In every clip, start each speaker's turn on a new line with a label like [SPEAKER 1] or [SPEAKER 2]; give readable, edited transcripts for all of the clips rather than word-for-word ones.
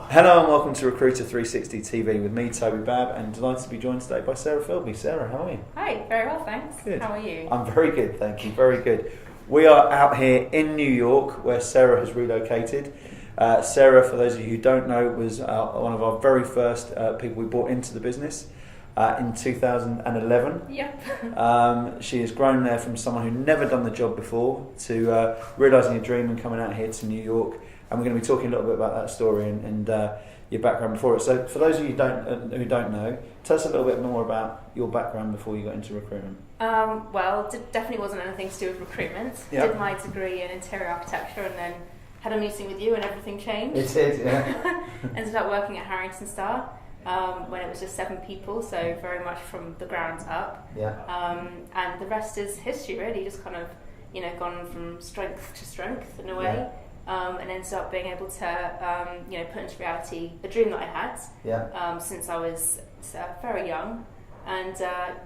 [SPEAKER 1] Hello and welcome to Recruiter 360 TV with me, Toby Babb, and delighted to be joined today by Sarah Philby. Sarah, how are you?
[SPEAKER 2] Hi, very well, thanks.
[SPEAKER 1] Good.
[SPEAKER 2] How are you?
[SPEAKER 1] I'm very good, thank you, very good. We are out here in New York, where Sarah has relocated. Sarah, for those of you who don't know, was one of our very first people we brought into the business in 2011.
[SPEAKER 2] Yep.
[SPEAKER 1] She has grown there from someone who'd never done the job before to realising a dream and coming out here to New York. And we're going to be talking a little bit about that story and your background before it. So for those of you who don't know, tell us a little bit more about your background before you got into recruitment.
[SPEAKER 2] Well, it definitely wasn't anything to do with recruitment.
[SPEAKER 1] Yep.
[SPEAKER 2] Did my degree in interior architecture and then had a meeting with you and everything changed.
[SPEAKER 1] It did, yeah.
[SPEAKER 2] Ended up working at Harrington Starr when it was just 7 people, so very much from the ground up.
[SPEAKER 1] Yeah.
[SPEAKER 2] And the rest is history, really. Just kind of, gone from strength to strength in a way.
[SPEAKER 1] Yeah.
[SPEAKER 2] And ended up being able to, put into reality a dream that I had since I was very young, and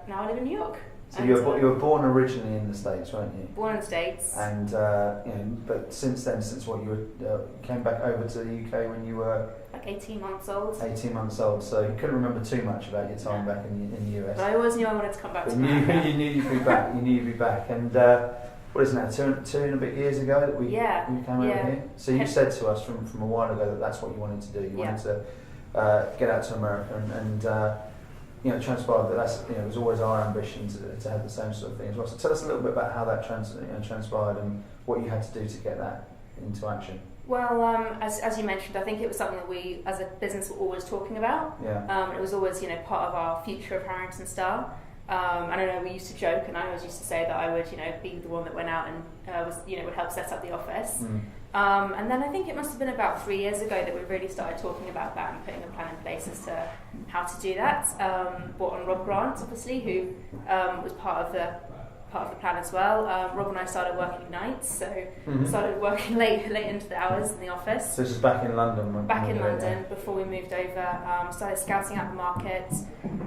[SPEAKER 2] now I live in New York.
[SPEAKER 1] So you were born originally in the States, weren't you?
[SPEAKER 2] Born in the States.
[SPEAKER 1] And but since then, you came back over to the UK when you were
[SPEAKER 2] like 18 months old.
[SPEAKER 1] 18 months old, so you couldn't remember too much about your time back in the US.
[SPEAKER 2] But I always knew I wanted to come back to
[SPEAKER 1] America. You knew you'd be back. You knew you'd be back, and. What is it now, two and a bit years ago that we came over here? So you said to us from a while ago that that's what you wanted to do. You wanted to get out to America and transpired that it was always our ambition to have the same sort of thing as well. So tell us a little bit about how that transpired and what you had to do to get that into action.
[SPEAKER 2] Well, as you mentioned, I think it was something that we as a business were always talking about.
[SPEAKER 1] Yeah.
[SPEAKER 2] It was always part of our future of Harrington Starr. And I know we used to joke, and I always used to say that I would, be the one that went out and would help set up the office. And then I think it must have been about 3 years ago that we really started talking about that and putting a plan in place as to how to do that. Brought on Rob Grant, obviously, who was part of the plan as well. Rob and I started working nights, so started working late into the hours in the office.
[SPEAKER 1] So this is back in London?
[SPEAKER 2] Back in London before we moved over. Started scouting out the market,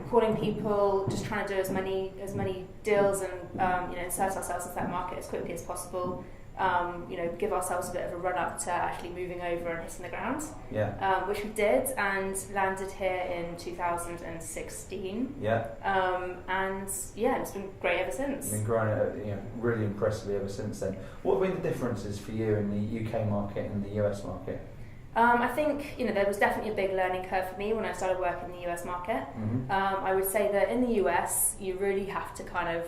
[SPEAKER 2] calling people, just trying to do as many deals and insert ourselves into that market as quickly as possible. Give ourselves a bit of a run up to actually moving over and hitting the ground.
[SPEAKER 1] Yeah.
[SPEAKER 2] Which we did, and landed here in 2016.
[SPEAKER 1] Yeah.
[SPEAKER 2] It's been great ever since.
[SPEAKER 1] You've been growing really impressively ever since then. What have been the differences for you in the UK market and the US market?
[SPEAKER 2] I think there was definitely a big learning curve for me when I started working in the US market. I would say that in the US you really have to kind of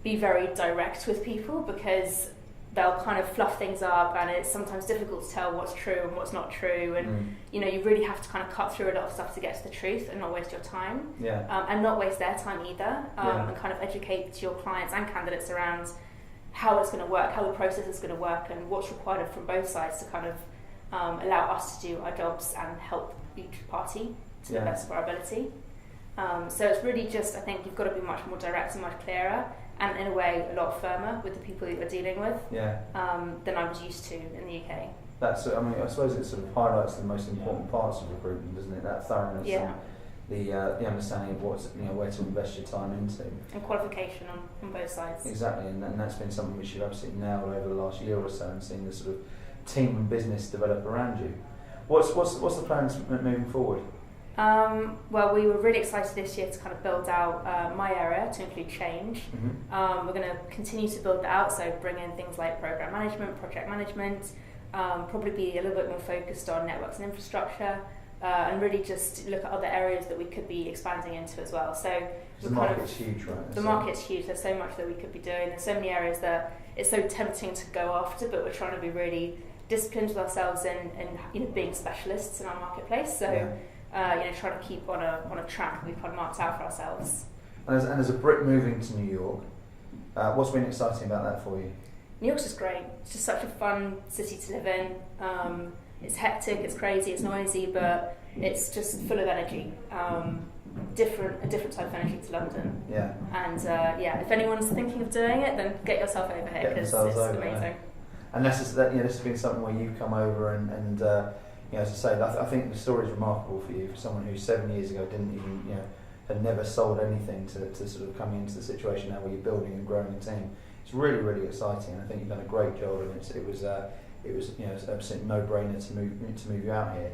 [SPEAKER 2] be very direct with people, because they'll kind of fluff things up, and it's sometimes difficult to tell what's true and what's not true, and you really have to kind of cut through a lot of stuff to get to the truth and not waste your time, and not waste their time either, and kind of educate your clients and candidates around how it's going to work, how the process is going to work, and what's required from both sides to kind of allow us to do our jobs and help each party to the best of our ability. So it's really just, I think you've got to be much more direct and much clearer, and in a way a lot firmer with the people that you're dealing with than I was used to in the UK.
[SPEAKER 1] I suppose it sort of highlights the most important parts of recruitment, doesn't it? That thoroughness and the understanding of where to invest your time into. And
[SPEAKER 2] qualification on both sides.
[SPEAKER 1] Exactly, and that's been something which you've absolutely nailed over the last year or so, and seeing the sort of team and business develop around you. What's the plans moving forward?
[SPEAKER 2] Well, we were really excited this year to kind of build out my area to include change. We're going to continue to build that out, so bring in things like program management, project management, probably be a little bit more focused on networks and infrastructure, and really just look at other areas that we could be expanding into as well. So
[SPEAKER 1] the market's huge, right?
[SPEAKER 2] The market's huge. There's so much that we could be doing. There's so many areas that it's so tempting to go after, but we're trying to be really disciplined with ourselves and being specialists in our marketplace. So. Trying to keep on a track that we've kind of marked out for ourselves.
[SPEAKER 1] And as a Brit moving to New York, what's been exciting about that for you?
[SPEAKER 2] New York's just great. It's just such a fun city to live in. It's hectic, it's crazy, it's noisy, but it's just full of energy. A different type of energy to London. Yeah. And if anyone's thinking of doing it, then get yourself over here, because it's amazing.
[SPEAKER 1] And this has been something where you've come over and as I say, I think the story is remarkable for you, for someone who 7 years ago didn't even, had never sold anything to sort of coming into the situation now where you're building and growing a team. It's really, really exciting, and I think you've done a great job, and it was an absolute no-brainer to move you out here.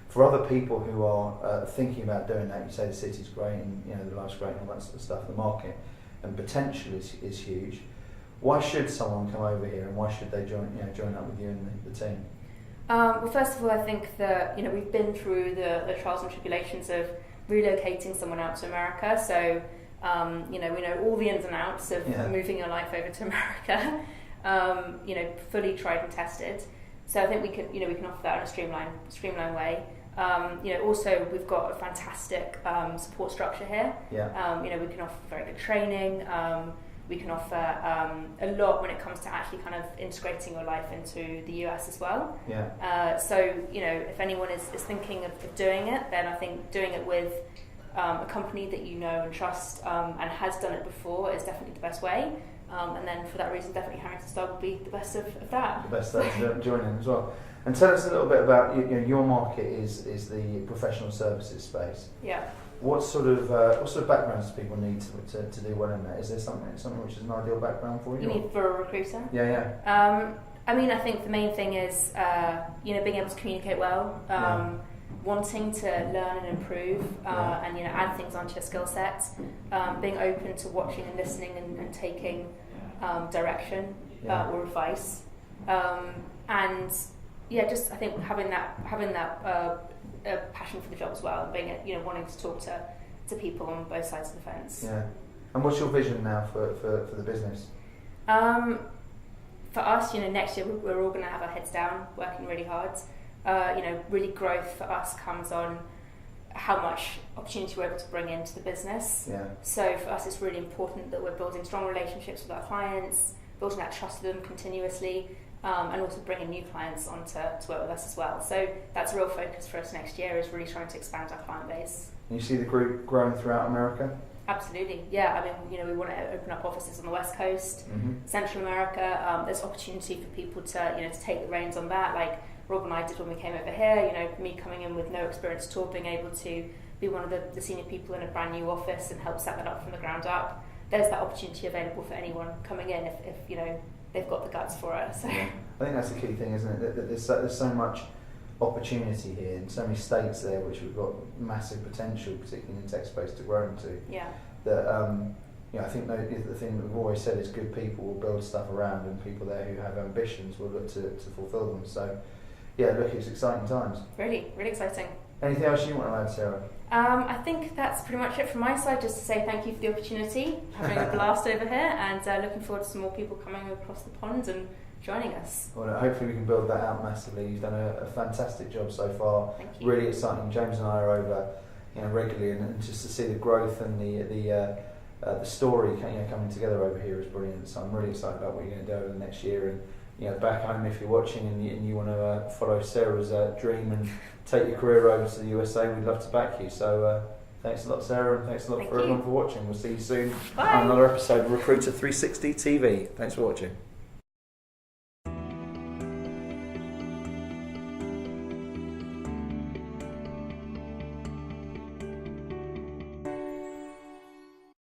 [SPEAKER 1] For other people who are thinking about doing that, you say the city's great and the life's great and all that sort of stuff, the market and potential is huge. Why should someone come over here, and why should they join up with you and the team?
[SPEAKER 2] Well, first of all, I think that we've been through the trials and tribulations of relocating someone out to America, so we know all the ins and outs of moving your life over to America. Fully tried and tested. So I think we can offer that in a streamlined way. Also we've got a fantastic support structure here. Yeah. We can offer very good training. We can offer a lot when it comes to actually kind of integrating your life into the US as well. Yeah. If anyone is thinking of doing it, then I think doing it with a company that you know and trust and has done it before is definitely the best way. And then for that reason, definitely Harrington Star would be the best of that. The best
[SPEAKER 1] to join in as well. And tell us a little bit about your market is the professional services space. Yeah. What sort of backgrounds do people need to do well in that? Is there something which is an ideal background for you?
[SPEAKER 2] You mean for a recruiter?
[SPEAKER 1] Yeah.
[SPEAKER 2] I think the main thing is being able to communicate well. Wanting to learn and improve and add things onto your skill sets, being open to watching and listening and taking direction or advice, and just I think having that passion for the job as well, being wanting to talk to people on both sides of the fence.
[SPEAKER 1] Yeah. And what's your vision now for the business?
[SPEAKER 2] For us, next year we're all going to have our heads down, working really hard. Really growth for us comes on how much opportunity we're able to bring into the business. Yeah. So for us, it's really important that we're building strong relationships with our clients, building that trust with them continuously, and also bringing new clients on to work with us as well. So that's a real focus for us next year, is really trying to expand our client base.
[SPEAKER 1] And you see the group growing throughout America?
[SPEAKER 2] Absolutely, yeah. We want to open up offices on the West Coast, Central America. There's opportunity for people to take the reins on that, like Rob and I did when we came over here. Me coming in with no experience at all, being able to be one of the senior people in a brand new office and help set that up from the ground up. There's that opportunity available for anyone coming in if they've got the guts for it. So.
[SPEAKER 1] Yeah. I think that's the key thing, isn't it? That there's so much opportunity here in so many states there, which we've got massive potential, particularly in the tech space, to grow into. Yeah. That I think the thing that we've always said is good people will build stuff around, and people there who have ambitions will look to fulfil them. So. Yeah, look, it's exciting times.
[SPEAKER 2] Really, really exciting.
[SPEAKER 1] Anything else you want to add, Sarah?
[SPEAKER 2] I think that's pretty much it from my side, just to say thank you for the opportunity, having a blast over here, and looking forward to some more people coming across the pond and joining us.
[SPEAKER 1] Well, hopefully we can build that out massively. You've done a fantastic job so far.
[SPEAKER 2] Thank you.
[SPEAKER 1] Really exciting. James and I are over regularly, and just to see the growth and the story coming together over here is brilliant. So I'm really excited about what you're going to do over the next year. And back home, if you're watching and you want to follow Sarah's dream and take your career over to the USA, we'd love to back you. So thanks a lot, Sarah, and thanks a lot for everyone for watching. We'll see you soon on another episode of Recruiter 360 TV. Thanks for watching.